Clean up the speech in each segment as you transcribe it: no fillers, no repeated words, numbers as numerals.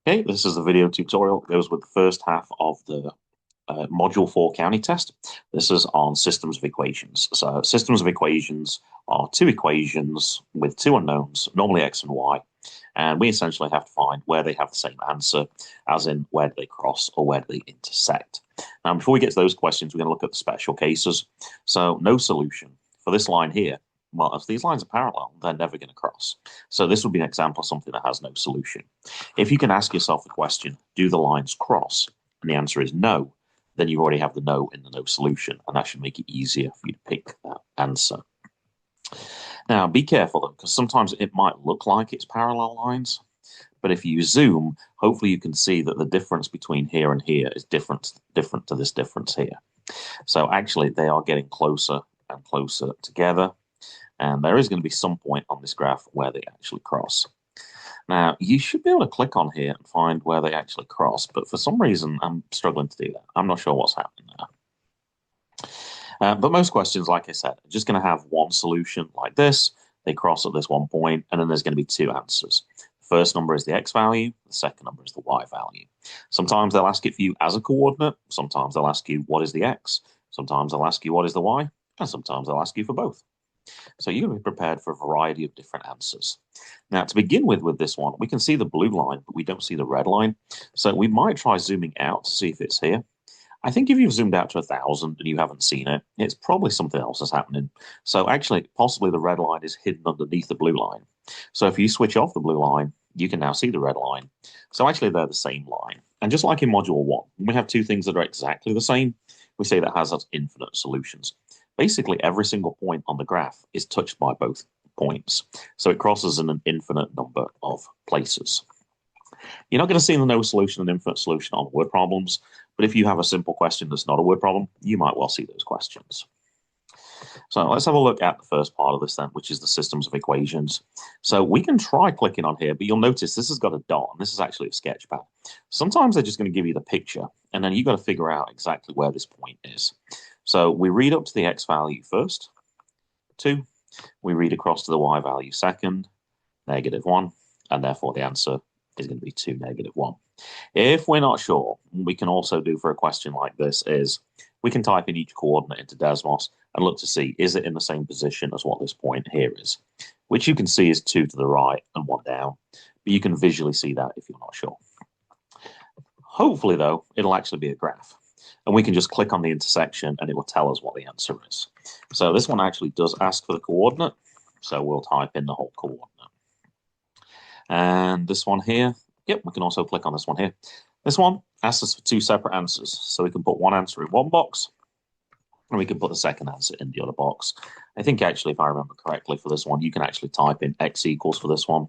Okay, this is a video tutorial that goes with the first half of the Module 4 county test. This is on systems of equations. So systems of equations are two equations with two unknowns, normally x and y, and we essentially have to find where they have the same answer, as in where do they cross or where do they intersect. Now, before we get to those questions, we're going to look at the special cases. So no solution. For this line here, well, if these lines are parallel, they're never going to cross. So this would be an example of something that has no solution. If you can ask yourself the question, do the lines cross? And the answer is no, then you already have the no in the no solution, and that should make it easier for you to pick that answer. Now, be careful though, because sometimes it might look like it's parallel lines, but if you zoom, hopefully you can see that the difference between here and here is different to this difference here. So actually, they are getting closer and closer together, and there is going to be some point on this graph where they actually cross. Now, you should be able to click on here and find where they actually cross, but for some reason, I'm struggling to do that. I'm not sure what's happening there. But most questions, like I said, are just going to have one solution like this. They cross at this one point, and then there's going to be two answers. The first number is the x value. The second number is the y value. Sometimes they'll ask it for you as a coordinate. Sometimes they'll ask you, what is the x? Sometimes they'll ask you, what is the y? And sometimes they'll ask you for both. So you're going to be prepared for a variety of different answers. Now, to begin with this one, we can see the blue line, but we don't see the red line. So we might try zooming out to see if it's here. I think if you've zoomed out to 1,000 and you haven't seen it, it's probably something else is happening. So actually, possibly the red line is hidden underneath the blue line. So if you switch off the blue line, you can now see the red line. So actually, they're the same line. And just like in Module 1, we have two things that are exactly the same. We say that has infinite solutions. Basically, every single point on the graph is touched by both points. So it crosses in an infinite number of places. You're not going to see the no solution and infinite solution on word problems, but if you have a simple question that's not a word problem, you might well see those questions. So let's have a look at the first part of this then, which is the systems of equations. So we can try clicking on here, but you'll notice this has got a dot, and this is actually a sketch pad. Sometimes they're just going to give you the picture, and then you've got to figure out exactly where this point is. So we read up to the x value first, 2. We read across to the y value second, -1, and therefore the answer is going to be 2, -1. If we're not sure, what we can also do for a question like this is we can type in each coordinate into Desmos and look to see, is it in the same position as what this point here is, which you can see is 2 to the right and 1 down, but you can visually see that if you're not sure. Hopefully, though, it'll actually be a graph. And we can just click on the intersection and it will tell us what the answer is. So this one actually does ask for the coordinate. So we'll type in the whole coordinate. And this one here, yep, we can also click on this one here. This one asks us for two separate answers. So we can put one answer in one box and we can put the second answer in the other box. I think actually, if I remember correctly for this one, you can actually type in x equals for this one,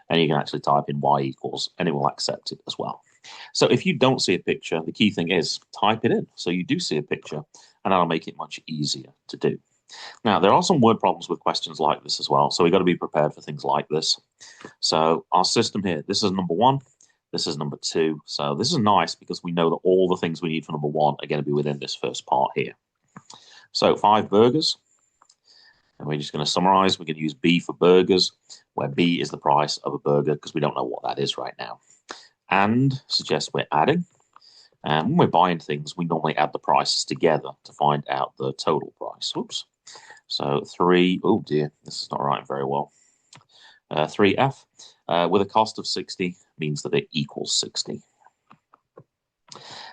and you can actually type in y equals, and it will accept it as well. So if you don't see a picture, the key thing is type it in so you do see a picture, and that'll make it much easier to do. Now, there are some word problems with questions like this as well, so we've got to be prepared for things like this. So our system here, this is number 1, this is number 2. So this is nice because we know that all the things we need for number 1 are going to be within this first part here. So 5 burgers, and we're just going to summarize. We're going to use B for burgers, where B is the price of a burger because we don't know what that is right now. And suggests we're adding. And when we're buying things, we normally add the prices together to find out the total price. Oops. So 3, oh dear, this is not writing very well. 3F with a cost of 60 means that it equals 60.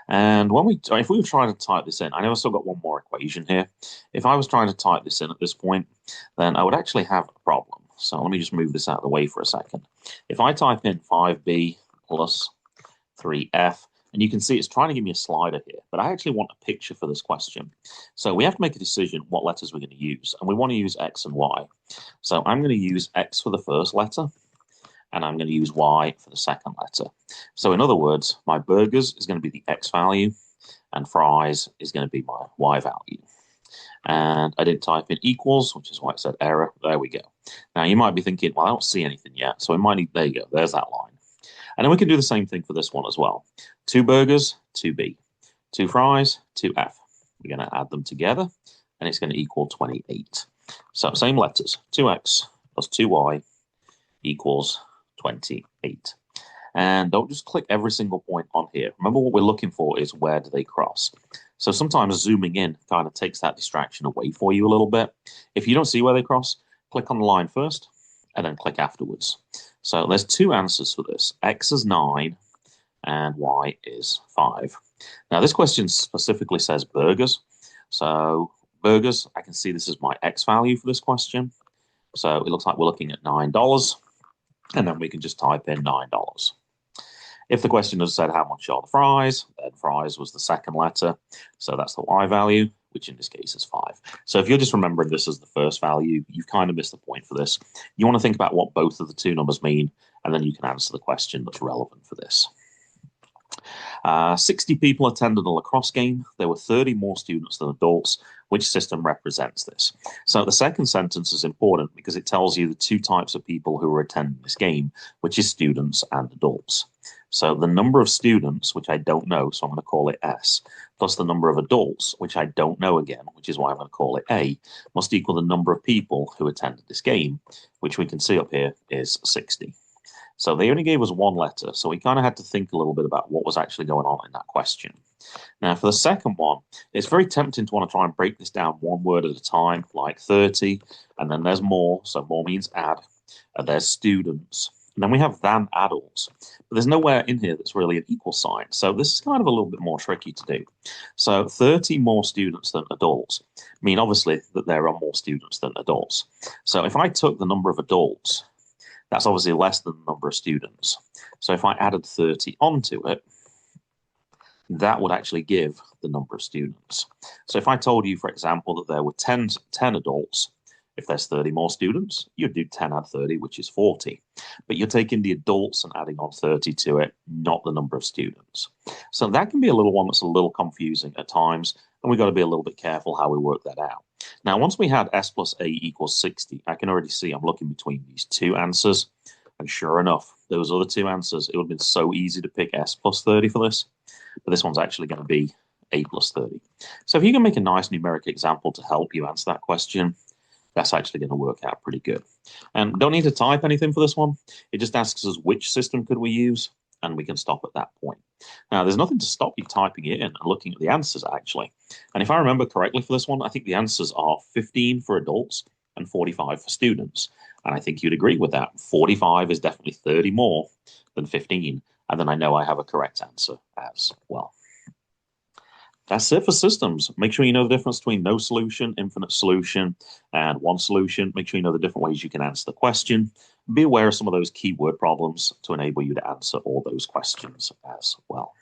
And if we were trying to type this in, I know I've still got one more equation here. If I was trying to type this in at this point, then I would actually have a problem. So let me just move this out of the way for a second. If I type in 5b plus 3f, and you can see it's trying to give me a slider here, but I actually want a picture for this question. So we have to make a decision what letters we're going to use, and we want to use x and y. So I'm going to use x for the first letter, and I'm going to use y for the second letter. So in other words, my burgers is going to be the x value, and fries is going to be my y value. And I didn't type in equals, which is why it said error. There we go. Now you might be thinking, well, I don't see anything yet, so we might need, there you go, there's that line. And then we can do the same thing for this one as well. 2 burgers, 2b. 2 fries, 2f. We're going to add them together, and it's going to equal 28. So same letters, 2x plus 2y equals 28. And don't just click every single point on here. Remember, what we're looking for is where do they cross. So sometimes zooming in kind of takes that distraction away for you a little bit. If you don't see where they cross, click on the line first and then click afterwards. So there's two answers for this. X is 9 and Y is 5. Now this question specifically says burgers. So burgers, I can see this is my X value for this question. So it looks like we're looking at $9. And then we can just type in $9. If the question has said how much are the fries, then fries was the second letter. So that's the Y value, which in this case is 5. So if you're just remembering this as the first value, you've kind of missed the point for this. You want to think about what both of the two numbers mean, and then you can answer the question that's relevant for this. 60 people attended a lacrosse game. There were 30 more students than adults. Which system represents this? So the second sentence is important because it tells you the two types of people who are attending this game, which is students and adults. So the number of students, which I don't know, so I'm going to call it S, plus the number of adults, which I don't know again, which is why I'm going to call it A, must equal the number of people who attended this game, which we can see up here is 60. So they only gave us one letter, so we kind of had to think a little bit about what was actually going on in that question. Now, for the second one, it's very tempting to want to try and break this down one word at a time, like 30, and then there's more, so more means add, and there's students. And then we have than adults, but there's nowhere in here that's really an equal sign. So this is kind of a little bit more tricky to do. So 30 more students than adults mean obviously that there are more students than adults. So if I took the number of adults, that's obviously less than the number of students. So if I added 30 onto it, that would actually give the number of students. So if I told you, for example, that there were 10 adults, if there's 30 more students, you'd do 10 add 30, which is 40. But you're taking the adults and adding on 30 to it, not the number of students. So that can be a little one that's a little confusing at times, and we've got to be a little bit careful how we work that out. Now, once we had S plus A equals 60, I can already see I'm looking between these two answers. And sure enough, those other two answers, it would have been so easy to pick S plus 30 for this. But this one's actually going to be A plus 30. So if you can make a nice numeric example to help you answer that question, that's actually going to work out pretty good. And don't need to type anything for this one. It just asks us which system could we use, and we can stop at that point. Now, there's nothing to stop you typing it in and looking at the answers, actually. And if I remember correctly for this one, I think the answers are 15 for adults and 45 for students. And I think you'd agree with that. 45 is definitely 30 more than 15. And then I know I have a correct answer as well. That's it for systems. Make sure you know the difference between no solution, infinite solution, and one solution. Make sure you know the different ways you can answer the question. Be aware of some of those keyword problems to enable you to answer all those questions as well.